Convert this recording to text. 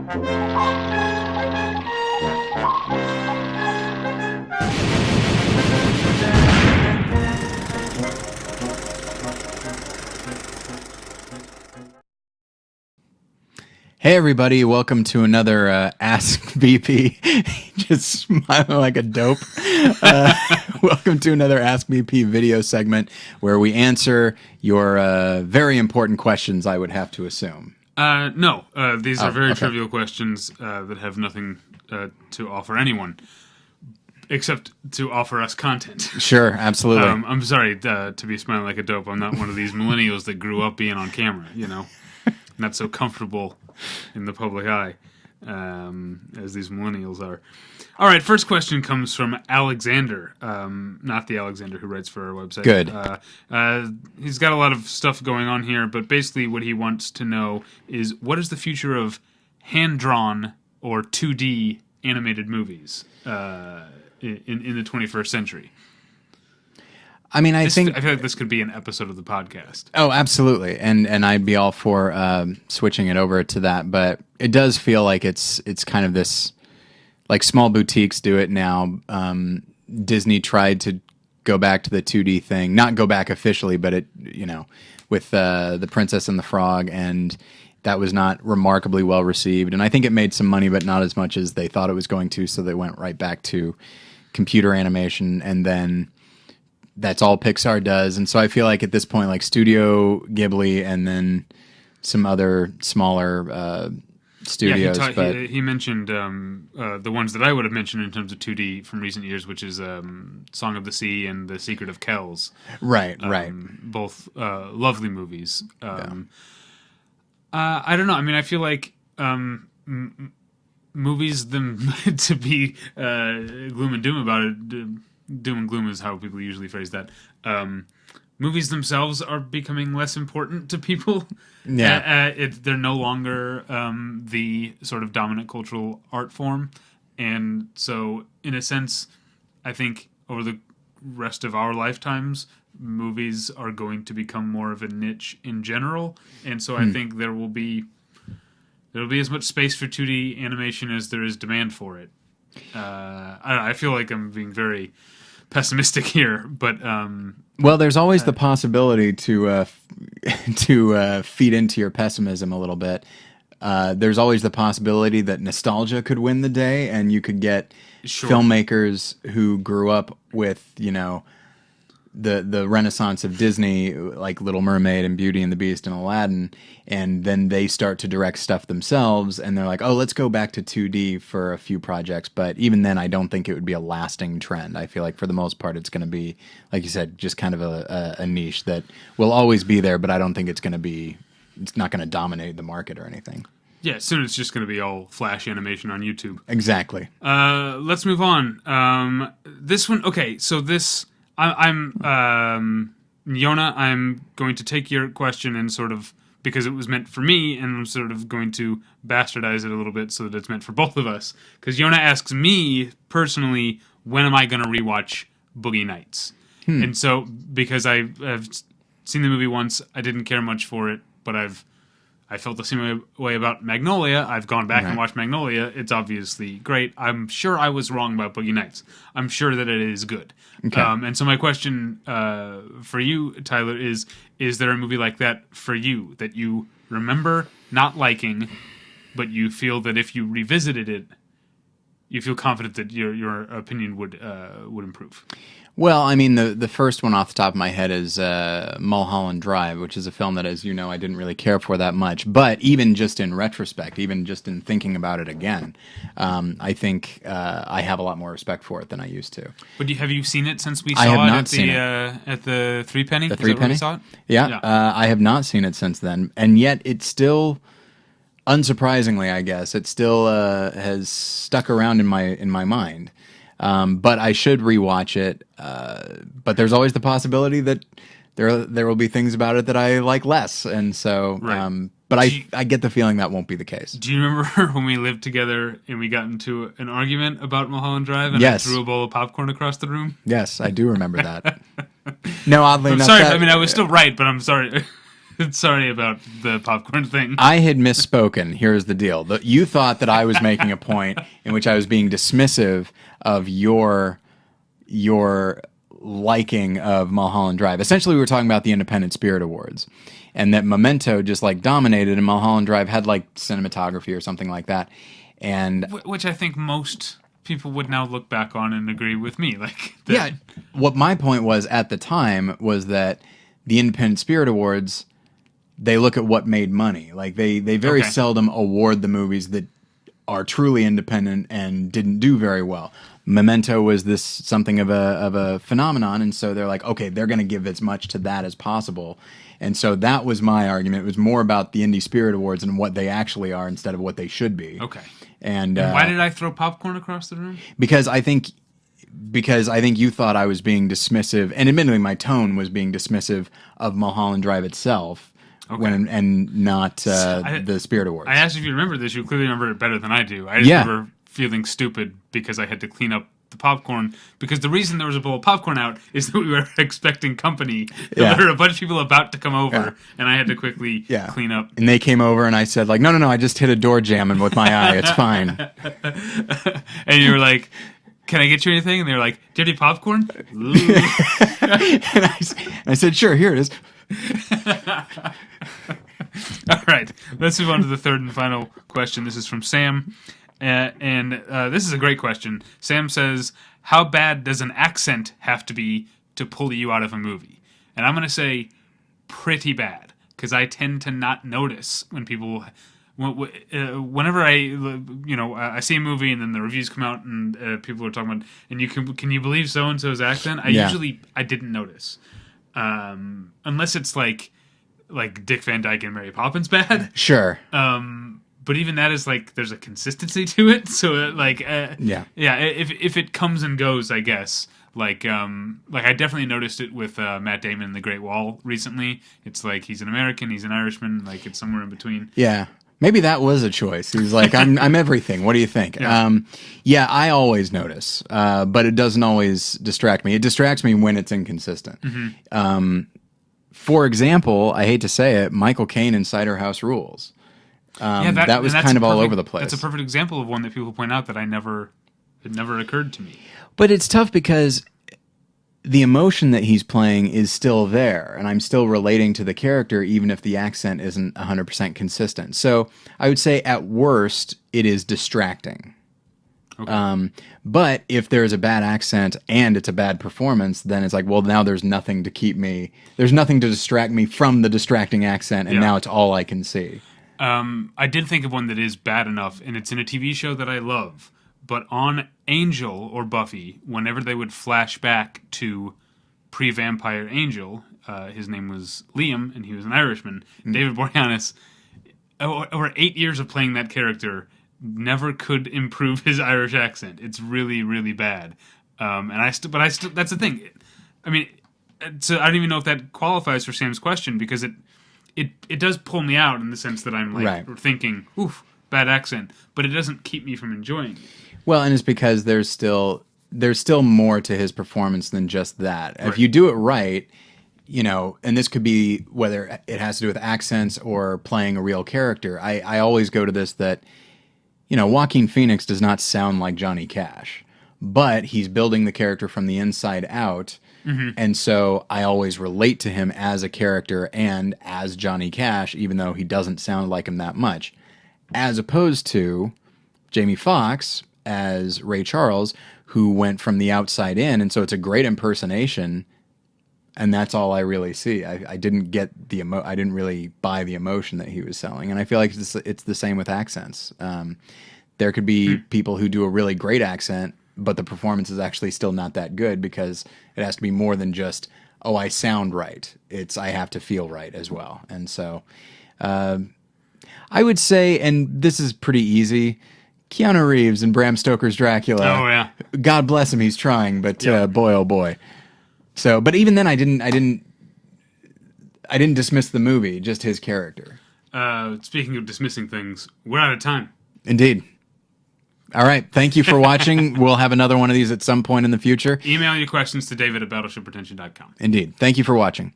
Hey everybody, welcome to another Ask BP. Just smiling like a dope. Welcome to another Ask BP video segment where we answer your very important questions, I would have to assume. No, these are very trivial questions that have nothing to offer anyone, except to offer us content. Sure, absolutely. I'm sorry to be smiling like a dope. I'm not one of these millennials that grew up being on camera, you know? Not so comfortable in the public eye as these millennials are. All right, first question comes from Alexander, not the Alexander who writes for our website. Good. He's got a lot of stuff going on here, but basically what he wants to know is what is the future of hand-drawn or 2D animated movies in the 21st century? I mean, I feel like this could be an episode of the podcast. Oh, absolutely, and I'd be all for switching it over to that. But it does feel like it's kind of this, like small boutiques do it now. Disney tried to go back to the 2D thing, not go back officially, but it, with the Princess and the Frog, and that was not remarkably well received. And I think it made some money, but not as much as they thought it was going to. So they went right back to computer animation, and then that's all Pixar does. And so I feel like at this point, like Studio Ghibli and then some other smaller studios. Yeah, he mentioned the ones that I would have mentioned in terms of 2D from recent years, which is Song of the Sea and The Secret of Kells. Right. Both lovely movies. I don't know. I mean, I feel like movies, them to be gloom and doom about it, doom and gloom is how people usually phrase that. Movies themselves are becoming less important to people. Yeah, they're no longer the sort of dominant cultural art form, and so in a sense, I think over the rest of our lifetimes, movies are going to become more of a niche in general, and so I think there will be as much space for 2D animation as there is demand for it. I don't know, I feel like I'm being very pessimistic here, but well, there's always the possibility to feed into your pessimism a little bit. There's always the possibility that nostalgia could win the day, and you could get filmmakers who grew up with the Renaissance of Disney, like Little Mermaid and Beauty and the Beast and Aladdin, and then they start to direct stuff themselves, and they're like, oh, let's go back to 2D for a few projects. But even then, I don't think it would be a lasting trend. I feel like for the most part, it's going to be, like you said, just kind of a niche that will always be there, but I don't think it's not going to dominate the market or anything. Yeah, soon it's just going to be all Flash animation on YouTube. Exactly. Let's move on. This one, okay, so this... I'm Yona, I'm going to take your question and sort of, because it was meant for me, and I'm sort of going to bastardize it a little bit so that it's meant for both of us. Because Yona asks me, personally, when am I going to rewatch Boogie Nights? And so, because I've seen the movie once, I didn't care much for it, but I felt the same way about Magnolia. I've gone back and watched Magnolia. It's obviously great. I'm sure I was wrong about Boogie Nights. I'm sure that it is good. Okay. And so my question for you, Tyler, is there a movie like that for you that you remember not liking, but you feel that if you revisited it, you feel confident that your opinion would improve? Well, I mean, the first one off the top of my head is Mulholland Drive, which is a film that, as you know, I didn't really care for that much. But even just in retrospect, even just in thinking about it again, I think I have a lot more respect for it than I used to. But have you seen it since we I saw have it not at seen at the Three Penny? The Three Penny? Saw it? Yeah. I have not seen it since then, and yet it's still, unsurprisingly, I guess, it still has stuck around in my mind. But I should rewatch it. But there's always the possibility that there will be things about it that I like less, and so. Right. But I get the feeling that won't be the case. Do you remember when we lived together and we got into an argument about Mulholland Drive and Yes. I threw a bowl of popcorn across the room? Yes, I do remember that. No, oddly I'm enough. sorry. I mean, I was still right, but I'm sorry. Sorry about the popcorn thing. I had misspoken. Here's the deal. You thought that I was making a point in which I was being dismissive of your liking of Mulholland Drive. Essentially, we were talking about the Independent Spirit Awards, and that Memento just like dominated, and Mulholland Drive had like cinematography or something like that. And Which I think most people would now look back on and agree with me. Like, yeah, what my point was at the time was that the Independent Spirit Awards, they look at what made money. Like they very seldom award the movies that are truly independent and didn't do very well. Memento was this something of a phenomenon, and so they're like, okay, they're going to give as much to that as possible. And so that was my argument. It was more about the Indie Spirit Awards and what they actually are instead of what they should be. Okay. And why did I throw popcorn across the room? Because I think you thought I was being dismissive, and admittedly my tone was being dismissive of Mulholland Drive itself. Okay. And not the Spirit Awards. I asked if you remember this. You clearly remember it better than I do. I just remember feeling stupid because I had to clean up the popcorn. Because the reason there was a bowl of popcorn out is that we were expecting company. There were a bunch of people about to come over, and I had to quickly clean up. And they came over, and I said, like, no, I just hit a door jamb with my eye. It's fine. And you were like, can I get you anything? And they were like, do you have any popcorn? And I said, sure, here it is. All right, let's move on to the third and final question. This is from Sam, and this is a great question. Sam says, how bad does an accent have to be to pull you out of a movie? And I'm going to say pretty bad, because I tend to not notice when people... Whenever I see a movie and then the reviews come out and people are talking about, and can you believe so and so's accent? I didn't notice, unless it's like Dick Van Dyke and Mary Poppins bad. Sure. But even that is like there's a consistency to it. So if it comes and goes, I guess. Like I definitely noticed it with Matt Damon in The Great Wall recently. It's like he's an American, he's an Irishman, like it's somewhere in between. Yeah. Maybe that was a choice. He was like, I'm everything. What do you think? Yeah. I always notice, but it doesn't always distract me. It distracts me when it's inconsistent. Mm-hmm. For example, I hate to say it, Michael Caine in Cider House Rules. That was kind of all over the place. That's a perfect example of one that people point out that it never occurred to me. But it's tough because the emotion that he's playing is still there, and I'm still relating to the character even if the accent isn't 100% consistent. So I would say at worst, it is distracting. Okay. But if there's a bad accent and it's a bad performance, then it's like, well, now there's nothing to distract me from the distracting accent, and now it's all I can see. I did think of one that is bad enough, and it's in a TV show that I love. But on Angel or Buffy, whenever they would flash back to pre-Vampire Angel, his name was Liam, and he was an Irishman. David Boreanaz, over 8 years of playing that character, never could improve his Irish accent. It's really, really bad. That's the thing. I mean, so I don't even know if that qualifies for Sam's question, because it does pull me out in the sense that I'm like thinking, oof, bad accent, but it doesn't keep me from enjoying it. Well, and it's because there's still more to his performance than just that. Right. If you do it right, and this could be whether it has to do with accents or playing a real character. I always go to this that, Joaquin Phoenix does not sound like Johnny Cash, but he's building the character from the inside out. Mm-hmm. And so I always relate to him as a character and as Johnny Cash, even though he doesn't sound like him that much, as opposed to Jamie Foxx as Ray Charles, who went from the outside in, and so it's a great impersonation, and that's all I really see. I didn't get I didn't really buy the emotion that he was selling, and I feel like it's the same with accents. There could be people who do a really great accent, but the performance is actually still not that good because it has to be more than just, oh, I sound right. I have to feel right as well, and so I would say, and this is pretty easy, Keanu Reeves and Bram Stoker's Dracula. Oh yeah. God bless him, he's trying, but boy oh boy. So, but even then, I didn't dismiss the movie, just his character. Speaking of dismissing things, we're out of time. Indeed. All right. Thank you for watching. We'll have another one of these at some point in the future. Email your questions to David at battleshippretension.com. Indeed. Thank you for watching.